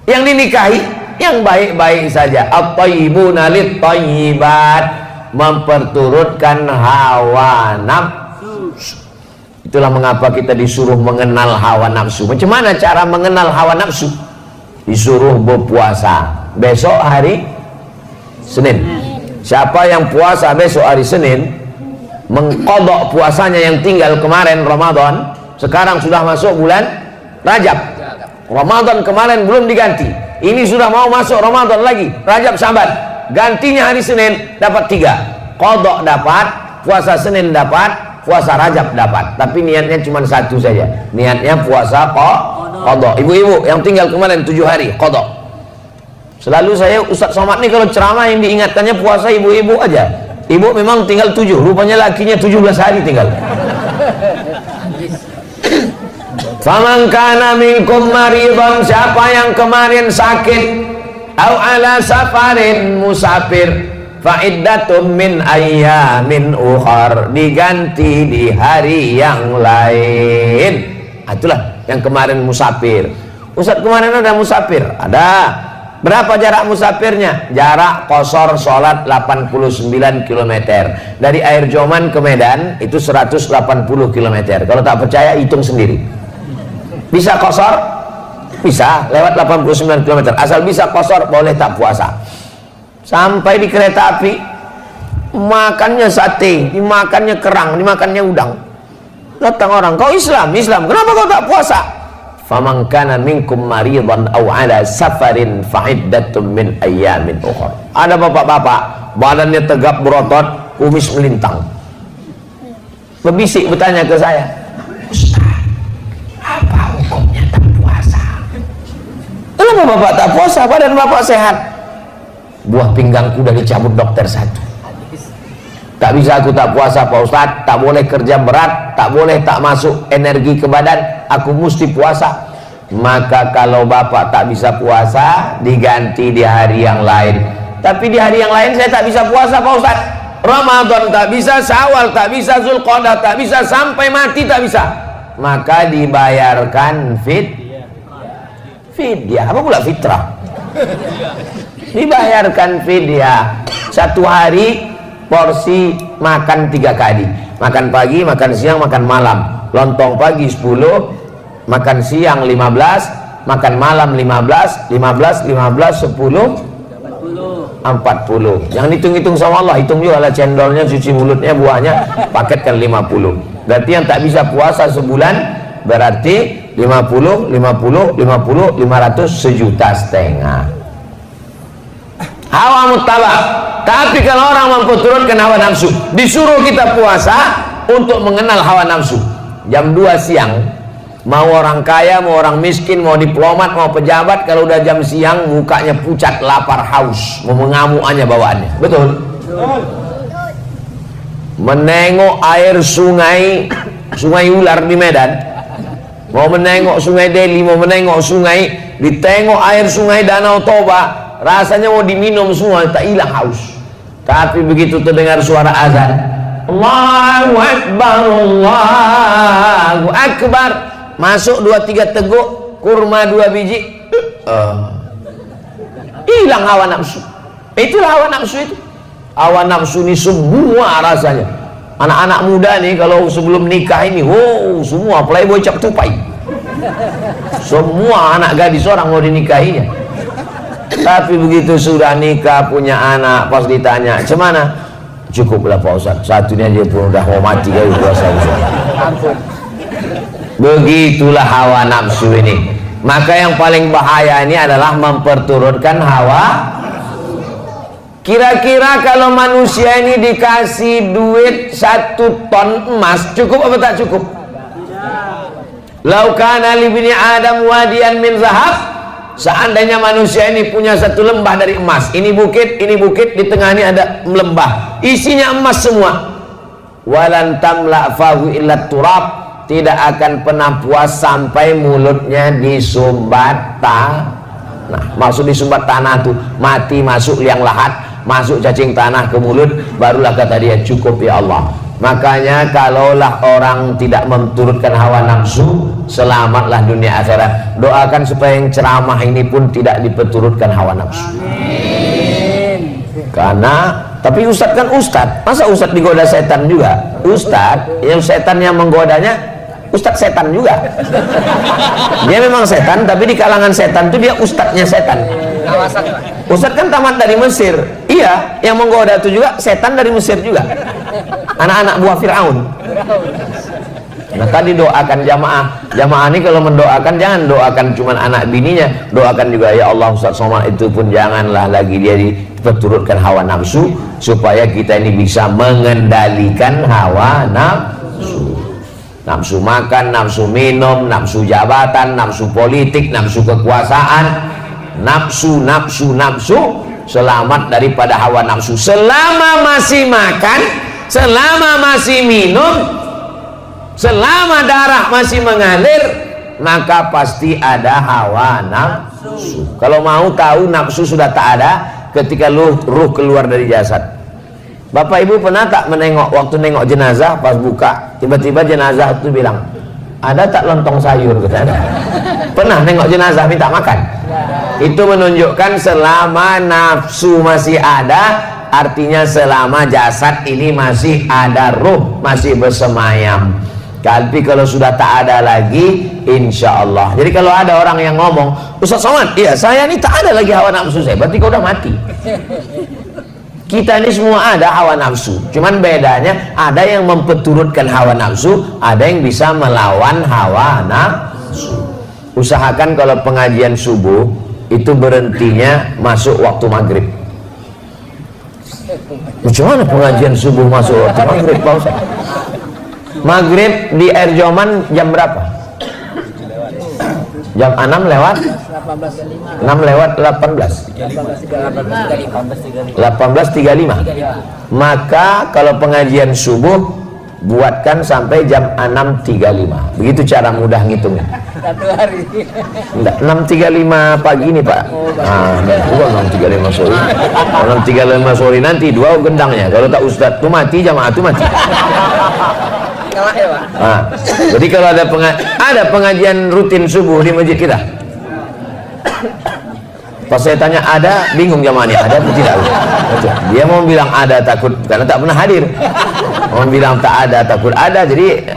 B: Yang dinikahi yang baik-baik saja. At-thayyibuna lit-thayyibat, memperturutkan hawa nafsu. Itulah mengapa kita disuruh mengenal hawa nafsu. Macam mana cara mengenal hawa nafsu? Disuruh berpuasa besok hari Senin. Siapa yang puasa besok hari Senin, mengqadha puasanya yang tinggal kemarin Ramadan, sekarang sudah masuk bulan Rajab. Ramadan kemarin belum diganti, ini sudah mau masuk Ramadan lagi, Rajab Syaban, gantinya hari Senin, dapat 3. Qadha dapat, puasa Senin dapat, puasa Rajab dapat. Tapi niatnya cuma satu saja, niatnya puasa qadha. Ibu-ibu yang tinggal kemarin 7 hari qadha. Selalu saya Ustaz Somad nih kalau ceramah yang diingatkannya puasa ibu-ibu aja. Ibu memang tinggal 7, rupanya lakinya 17 hari tinggal. Faman kana minkum maridan, siapa yang kemarin sakit, au ala safarin musafir, fa iddatum min ayyamin ukhar, diganti di hari yang lain. Itulah yang kemarin musafir. Ustaz kemarin ada musafir? Ada. Berapa jarak musafirnya? Jarak qasar sholat 89 km. Dari Air Joman ke Medan itu 180 km. Kalau tak percaya hitung sendiri. Bisa qasar? Bisa, lewat 89 km. Asal bisa qasar boleh tak puasa. Sampai di kereta api, makannya sate, dimakannya kerang, dimakannya udang. Datang orang, kau Islam, kenapa kau tak puasa? Faman kana minkum maridan aw ala safarin fa iddatun min ayyamin ukhra. Ada bapak-bapak badannya tegap berotot, kumis melintang, berbisik bertanya ke saya, Ustaz, apa hukumnya tak puasa? Kenapa bapak tak puasa? Badan bapak sehat. Buah pinggangku udah dicabut dokter 1. Tak bisa aku tak puasa Pak Ustadz, tak boleh kerja berat, tak boleh tak masuk energi ke badan, aku mesti puasa. Maka kalau bapak tak bisa puasa, diganti di hari yang lain. Tapi di hari yang lain saya tak bisa puasa Pak Ustadz. Ramadan tak bisa, Syawal tak bisa, Zulqa'dah tak bisa, sampai mati tak bisa. Maka dibayarkan fidyah. Apa pula fitrah? Dibayarkan fidyah. 1 hari porsi makan 3 kali, makan pagi, makan siang, makan malam. Lontong pagi 10, makan siang 15, makan malam 15, 10, 40. Jangan hitung-hitung sama Allah, hitung juga lah cendolnya, cuci mulutnya, buahnya, paketkan 50. Berarti yang tak bisa puasa sebulan berarti 50, 500, 1,5 juta. Hawa muttaba. Tapi kalau orang memperturutkan hawa nafsu, disuruh kita puasa untuk mengenal hawa nafsu. Jam 2 siang, mau orang kaya, mau orang miskin, mau diplomat, mau pejabat, kalau udah jam siang mukanya pucat, lapar, haus, mau mengamuk aja bawaannya. Betul? Menengok air sungai ular di Medan, mau menengok sungai Delhi, mau menengok sungai, ditengok air sungai Danau Toba, rasanya mau diminum semua, tak hilang haus. Tapi begitu terdengar suara azan, Allahu Akbar, Allahu Akbar, masuk 2-3 teguk kurma 2 biji, hilang hawa nafsu. Itulah hawa nafsu itu. Hawa nafsu ini semua rasanya. Anak-anak muda nih kalau sebelum nikah ini, semua playboy cap tupai. Semua anak gadis orang mau dinikahinya. Tapi begitu sudah nikah, punya anak, pas ditanya, "Cemana?" "Cukuplah Pak Ustaz, satunya dia pun udah mau mati kali puasa." Begitulah hawa nafsu ini. Maka yang paling bahaya ini adalah memperturutkan hawa. Kira-kira kalau manusia ini dikasih duit 1 ton emas, cukup apa tak cukup? Lau kana li bani Adam wadiyan min zahab, seandainya manusia ini punya 1 lembah dari emas, ini bukit, di tengah ini ada lembah, isinya emas semua, walan tamla fahu illa turab, tidak akan pernah puas sampai mulutnya disumbat tanah. Maksud disumbat tanah tuh mati, masuk liang lahat, masuk cacing tanah ke mulut, barulah kata dia cukup ya Allah. Makanya kalaulah orang tidak menturutkan hawa nafsu, selamatlah dunia akhirat. Doakan supaya yang ceramah ini pun tidak diperturutkan hawa nafsu. Amin. Karena tapi ustadz kan ustadz, masa ustadz digoda setan juga? Ustadz yang setan yang menggodanya ustadz setan juga. Dia memang setan, tapi di kalangan setan itu dia ustadznya setan. Ustadz kan tamat dari Mesir. Iya, yang menggoda itu juga setan dari Mesir juga. Anak-anak buah Fir'aun. Maka didoakan jamaah ini kalau mendoakan jangan doakan cuma anak bininya, doakan juga ya Allah Ustaz Somad itu pun janganlah lagi dia diperturutkan hawa nafsu, supaya kita ini bisa mengendalikan hawa nafsu. Nafsu makan, nafsu minum, nafsu jabatan, nafsu politik, nafsu kekuasaan, nafsu. Selamat daripada hawa nafsu. Selama masih makan, selama masih minum, selama darah masih mengalir, maka pasti ada hawa nafsu. Kalau mau tahu nafsu sudah tak ada ketika ruh keluar dari jasad. Bapak Ibu pernah tak menengok, waktu nengok jenazah pas buka, tiba-tiba jenazah itu bilang, ada tak lontong sayur? Pernah nengok jenazah minta makan? Itu menunjukkan selama nafsu masih ada, artinya selama jasad ini masih ada ruh, masih bersemayam. Tapi kalau sudah tak ada lagi, insya Allah. Jadi kalau ada orang yang ngomong, Ustaz Somad, iya saya ini tak ada lagi hawa nafsu saya, berarti kau udah mati. Kita ini semua ada hawa nafsu, cuman bedanya ada yang memperturutkan hawa nafsu, ada yang bisa melawan hawa nafsu. Usahakan kalau pengajian subuh itu berhentinya masuk waktu maghrib. Macam mana pengajian subuh masuk waktu maghrib, Pak Ustaz? Maghrib di Air Joman jam berapa? Jam 6 lewat 6 lewat 18 18.35. Maka kalau pengajian subuh buatkan sampai jam 6.35. Begitu cara mudah ngitungnya. Enggak, 6.35 pagi ini Pak. Bukan 6.35 sore. 6.35 sore nanti dua gendangnya. Kalau tak ustadz tuh mati, jamaah tuh mati. Jadi kalau ada pengajian rutin subuh di masjid kita, pas saya tanya ada, bingung jamaah ini ada atau tidak. Dia mau bilang ada takut karena tak pernah hadir, mau bilang tak ada takut ada. Jadi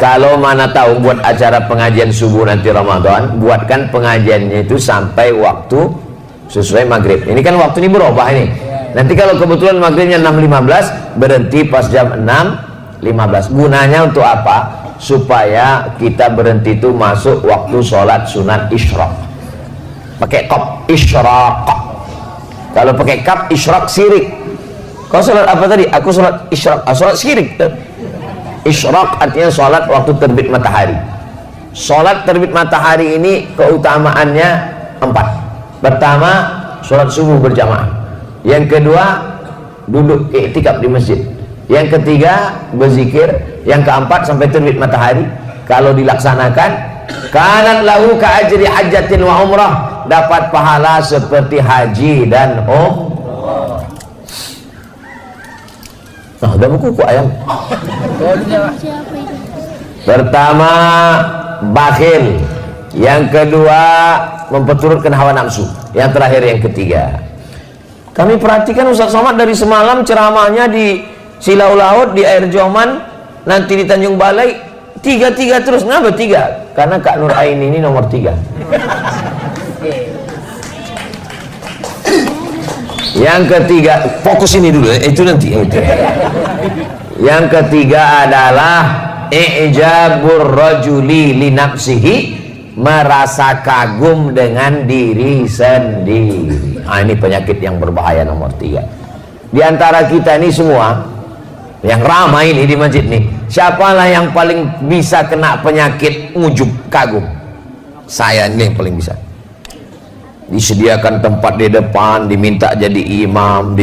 B: kalau mana tahu buat acara pengajian subuh nanti Ramadan, buatkan pengajiannya itu sampai waktu sesuai maghrib. Ini kan waktu ini berubah ini. Nanti kalau kebetulan maghribnya 6.15, berhenti pas jam 6.15. Gunanya untuk apa? Supaya kita berhenti itu masuk waktu sholat sunat isyraq. Pakai kop isyraq. Kalau pakai kap isyraq sirik. Kau sholat apa tadi? Aku sholat isyraq. Sholat sirik. Isyraq artinya sholat waktu terbit matahari. Sholat terbit matahari ini keutamaannya 4. Pertama, sholat subuh berjamaah. Yang kedua, duduk iktikaf di masjid. Yang ketiga, berzikir. Yang keempat, sampai terbit matahari. Kalau dilaksanakan, kanat lahu ka ajri hajjatin wa umrah, dapat pahala seperti haji dan umrah. Nah, udah buku ayam. Pertama, bakhil. Yang kedua, memperturutkan hawa nafsu. Yang terakhir, yang ketiga. Kami perhatikan Ustaz Somad dari semalam ceramahnya di Silau Laut, di Air Joman, nanti di Tanjung Balai, 3 terus. Kenapa 3? Karena Kak Nur Aini ini nomor 3. Yang ketiga, fokus ini dulu, itu nanti. Yang ketiga adalah i'jabur rajuli li nafsihi, merasa kagum dengan diri sendiri. Ini penyakit yang berbahaya nomor 3. Di antara kita ini semua yang ramai ini di masjid nih, siapalah yang paling bisa kena penyakit ujub, kagum? Saya ini yang paling bisa. Disediakan tempat di depan, diminta jadi imam,